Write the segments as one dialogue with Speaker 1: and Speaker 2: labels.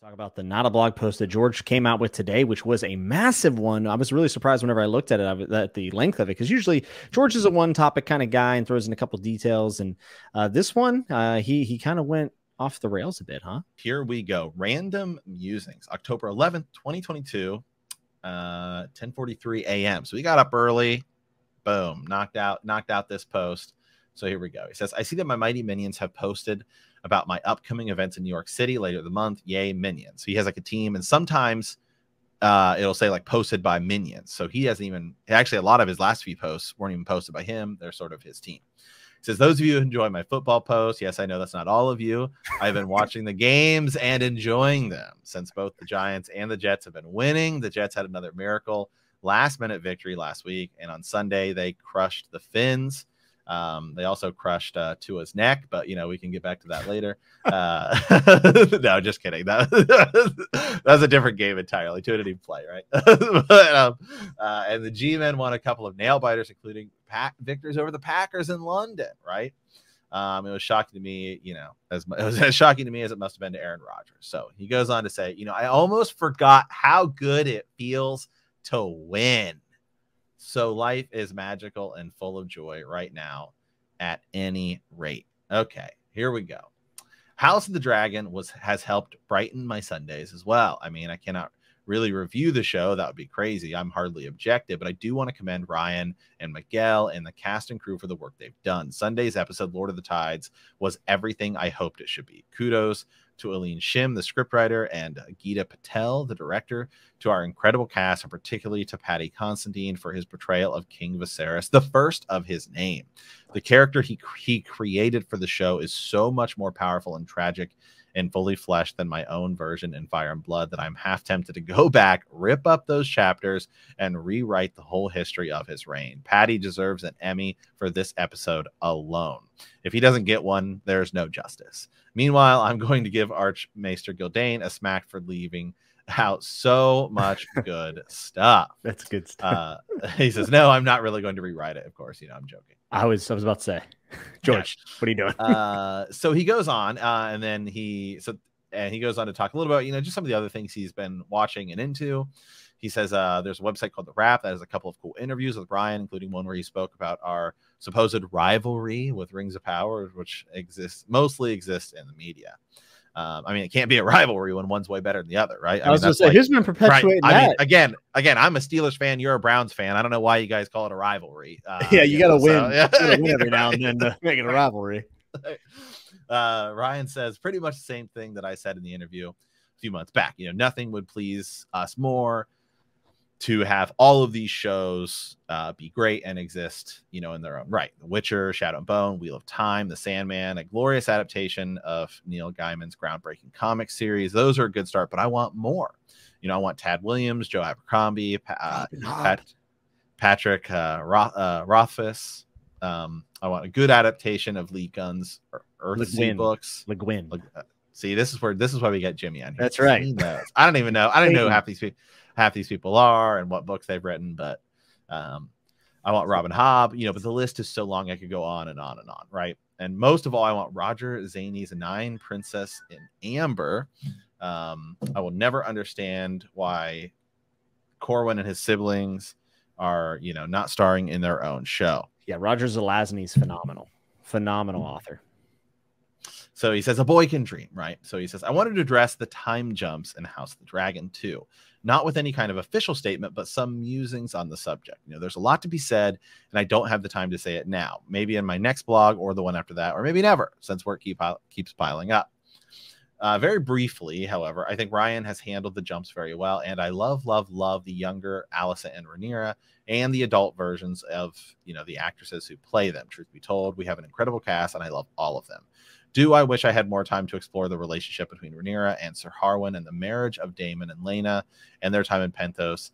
Speaker 1: Talk about the Not a Blog post that George came out with today, which was a massive one. I was really surprised whenever I looked at it, at the length of it, because usually George is a one topic kind of guy and throws in a couple details. And this one, he kind of went off the rails a bit, huh?
Speaker 2: Here we go. Random musings, October 11th, 2022, 10:43 a.m. So we got up early. Boom, knocked out this post. So here we go. He says, I see that my mighty minions have posted about my upcoming events in New York City later the month. Yay, minions. So he has like a team, and sometimes it'll say like posted by minions. So he hasn't even, actually a lot of his last few posts weren't even posted by him. They're sort of his team. He says, those of you who enjoy my football posts, yes, I know that's not all of you. I've been watching the games and enjoying them since both the Giants and the Jets have been winning. The Jets had another miracle last-minute victory last week, and on Sunday they crushed the Finns. They also crushed Tua's neck, but we can get back to that later. No, just kidding. That's a different game entirely. Tua didn't even play, right? And the G-men won a couple of nail biters, including victories over the Packers in London, right? It was shocking to me, it was as shocking to me as it must have been to Aaron Rodgers. So he goes on to say, I almost forgot how good it feels to win. So life is magical and full of joy right now at any rate. Okay, here we go. House of the Dragon has helped brighten my Sundays as well. I mean, I cannot really review the show. That would be crazy. I'm hardly objective, but I do want to commend Ryan and Miguel and the cast and crew for the work they've done. Sunday's episode, Lord of the Tides, was everything I hoped it should be. Kudos to Aline Shim, the scriptwriter, and Geeta Patel, the director, to our incredible cast, and particularly to Paddy Considine for his portrayal of King Viserys, the first of his name. The character he created for the show is so much more powerful and tragic and fully fleshed than my own version in Fire and Blood that I'm half tempted to go back, rip up those chapters, and rewrite the whole history of his reign. Paddy deserves an Emmy for this episode alone. If he doesn't get one, there's no justice. Meanwhile, I'm going to give Archmaester Gildane a smack for leaving out so much good stuff.
Speaker 1: That's good stuff.
Speaker 2: He says, no, I'm not really going to rewrite it. Of course, I'm joking.
Speaker 1: I was about to say, George, yeah. What are you doing?
Speaker 2: So he goes on, and then he goes on to talk a little about, just some of the other things he's been watching and into. He says there's a website called The Wrap that has a couple of cool interviews with Brian, including one where he spoke about our supposed rivalry with Rings of Power, which mostly exists in the media. I mean, it can't be a rivalry when one's way better than the other, right?
Speaker 1: I was going to say, who's been perpetuating that?
Speaker 2: I mean, again, I'm a Steelers fan. You're a Browns fan. I don't know why you guys call it a rivalry.
Speaker 1: Yeah, you got to win. You gotta win every now and then to make it a rivalry.
Speaker 2: Ryan says pretty much the same thing that I said in the interview a few months back. Nothing would please us more to have all of these shows be great and exist, in their own right. The Witcher, Shadow and Bone, Wheel of Time, The Sandman, a glorious adaptation of Neil Gaiman's groundbreaking comic series. Those are a good start, but I want more. I want Tad Williams, Joe Abercrombie, Patrick Rothfuss. I want a good adaptation of Lee Gunn's Earthsea books.
Speaker 1: Le Guin.
Speaker 2: See, this is why we get Jimmy on here.
Speaker 1: That's right.
Speaker 2: I don't even know. I don't know who half these people are and what books they've written, but I want Robin Hobb, but the list is so long I could go on and on and on, right? And most of all, I want Roger Zaney's Nine Princess in Amber. I will never understand why Corwin and his siblings are, not starring in their own show.
Speaker 1: Yeah, Roger Zelazny's phenomenal author.
Speaker 2: So he says, a boy can dream, right? So he says, I wanted to address the time jumps in House of the Dragon too. Not with any kind of official statement, but some musings on the subject. There's a lot to be said, and I don't have the time to say it now. Maybe in my next blog or the one after that, or maybe never, since work keeps piling up. Very briefly, however, I think Ryan has handled the jumps very well, and I love the younger Alicent and Rhaenyra and the adult versions of, the actresses who play them. Truth be told, we have an incredible cast, and I love all of them. Do I wish I had more time to explore the relationship between Rhaenyra and Sir Harwin and the marriage of Daemon and Laena and their time in Pentos,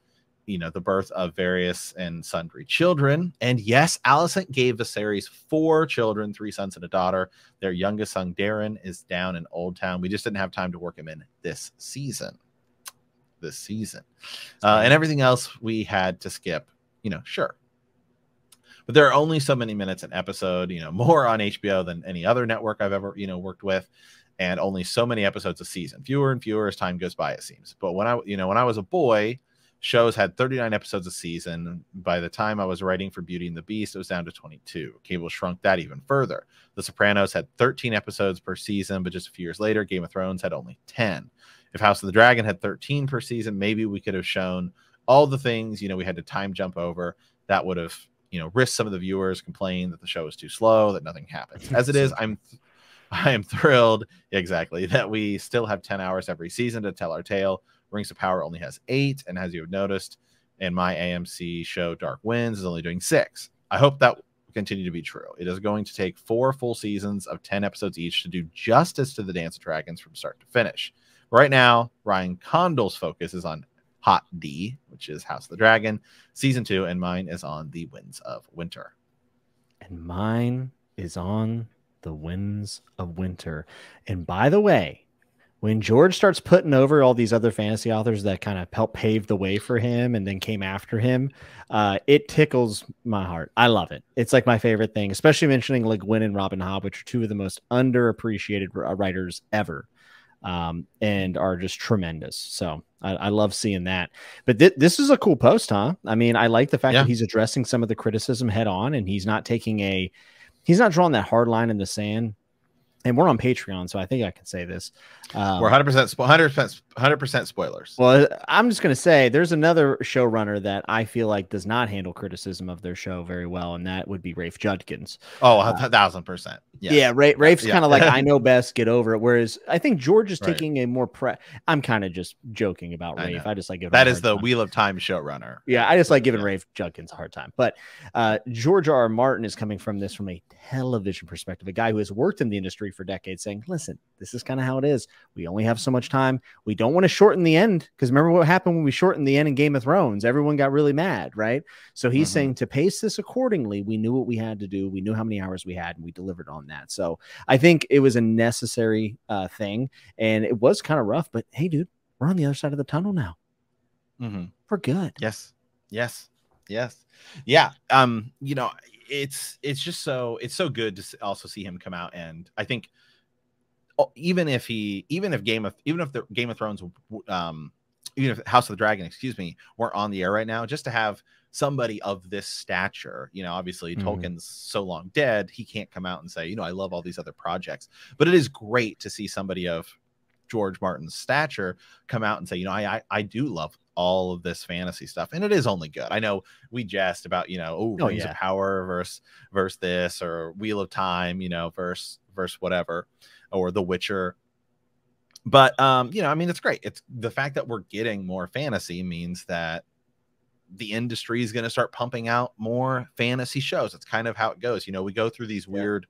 Speaker 2: the birth of various and sundry children. And yes, Alicent gave Viserys 4 children, 3 sons and a daughter. Their youngest son, Darren, is down in Old Town. We just didn't have time to work him in this season. And everything else we had to skip, sure. But there are only so many minutes an episode, more on HBO than any other network I've ever, worked with. and only so many episodes a season, fewer and fewer as time goes by, it seems. But when I was a boy, shows had 39 episodes a season. By the time I was writing for Beauty and the Beast, it was down to 22. Cable shrunk that even further. The Sopranos had 13 episodes per season, but just a few years later, Game of Thrones had only 10. If House of the Dragon had 13 per season, maybe we could have shown all the things, we had to time jump over. That would have, risked some of the viewers complaining that the show is too slow, that nothing happens. As it is, I am thrilled, exactly, that we still have 10 hours every season to tell our tale. Rings of Power only has 8, and as you have noticed, in my AMC show Dark Winds is only doing 6. I hope that will continue to be true. It is going to take 4 full seasons of 10 episodes each to do justice to the Dance of Dragons from start to finish. Right now, Ryan Condal's focus is on Hot D, which is House of the Dragon, season 2, and mine is on the Winds of Winter.
Speaker 1: And mine is on the Winds of Winter. And by the way, when George starts putting over all these other fantasy authors that kind of helped pave the way for him and then came after him, it tickles my heart. I love it. It's like my favorite thing, especially mentioning like Gwyn and Robin Hobb, which are two of the most underappreciated writers ever, and are just tremendous. So I love seeing that. But this is a cool post, huh? I mean, I like the fact that he's addressing some of the criticism head on, and he's not drawing that hard line in the sand. And we're on Patreon, so I think I can say this.
Speaker 2: We're 100% spoilers.
Speaker 1: Well, I'm just going to say there's another showrunner that I feel like does not handle criticism of their show very well, and that would be Rafe Judkins.
Speaker 2: Oh, 1,000%. Yes.
Speaker 1: Yeah, Rafe's kind of like, I know best, get over it. Whereas I think George is taking a more I'm kind of just joking about Rafe. I just like giving
Speaker 2: that is the Wheel of Time showrunner.
Speaker 1: Yeah, I just like giving Rafe Judkins a hard time. But George R. R. Martin is coming from this from a television perspective, a guy who has worked in the industry for decades, saying, listen, this is kind of how it is. We only have so much time. We don't want to shorten the end, because remember what happened when we shortened the end in Game of Thrones? Everyone got really mad, right? So he's saying to pace this accordingly, we knew what we had to do. We knew how many hours we had, and we delivered on that. So I think it was a necessary thing, and it was kind of rough, but hey, dude, we're on the other side of the tunnel now. We're good.
Speaker 2: Yes. Yeah. It's just so good to also see him come out, and I think even if Game of Thrones, even if House of the Dragon, weren't on the air right now, just to have somebody of this stature, obviously Tolkien's so long dead, he can't come out and say, I love all these other projects, but it is great to see somebody of George Martin's stature come out and say, I do love all of this fantasy stuff, and it is only good. I know we jest about, Rings of Power versus this, or Wheel of Time, versus whatever, or The Witcher. But it's great. It's the fact that we're getting more fantasy means that the industry is going to start pumping out more fantasy shows. It's kind of how it goes. We go through these weird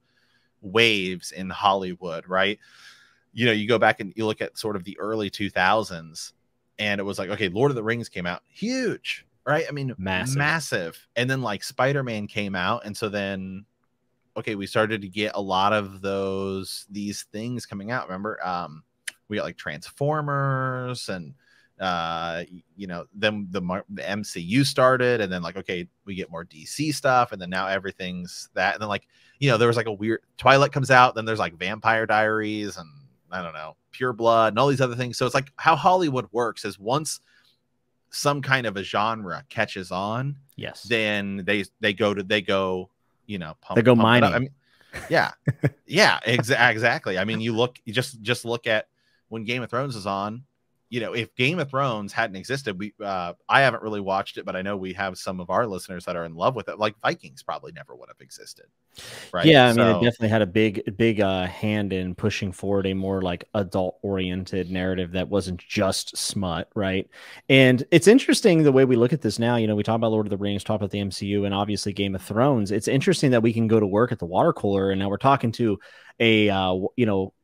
Speaker 2: waves in Hollywood, right? You go back and you look at sort of the early 2000s, and it was like, okay, Lord of the Rings came out, huge, right? I mean, massive. And then like Spider-Man came out, and so then, okay, we started to get a lot of these things coming out. Remember, we got like Transformers, and then the MCU started, and then like, okay, we get more DC stuff, and then now everything's that, and then like, there was like a weird Twilight comes out, then there's like Vampire Diaries, and I don't know, Pure Blood, and all these other things. So it's like how Hollywood works is once some kind of a genre catches on, then they go mining. I mean, exactly. I mean, you just look at when Game of Thrones is on. If Game of Thrones hadn't existed, I haven't really watched it, but I know we have some of our listeners that are in love with it. Like Vikings probably never would have existed, right?
Speaker 1: Yeah, I mean, it definitely had a big hand in pushing forward a more like adult-oriented narrative that wasn't just smut, right? And it's interesting the way we look at this now. We talk about Lord of the Rings, talk about the MCU, and obviously Game of Thrones. It's interesting that we can go to work at the water cooler, and now we're talking to a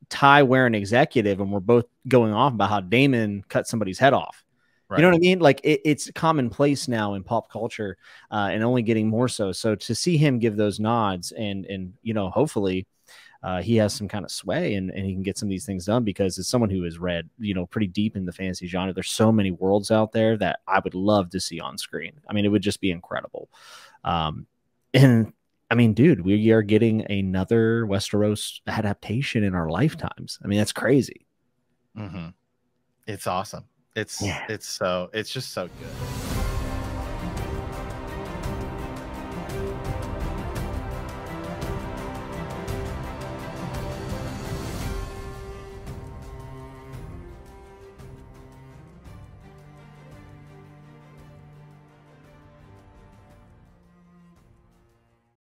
Speaker 1: tie-wearing executive, and we're both going off about how Damon cut somebody's head off. Right. You know what I mean? Like it's commonplace now in pop culture, and only getting more so. So to see him give those nods, and hopefully he has some kind of sway, and he can get some of these things done, because as someone who has read, pretty deep in the fantasy genre, there's so many worlds out there that I would love to see on screen. I mean, it would just be incredible. And I mean, dude, we are getting another Westeros adaptation in our lifetimes. I mean, that's crazy.
Speaker 2: Mm-hmm. It's awesome. It's
Speaker 1: Yeah.
Speaker 2: it's just so good.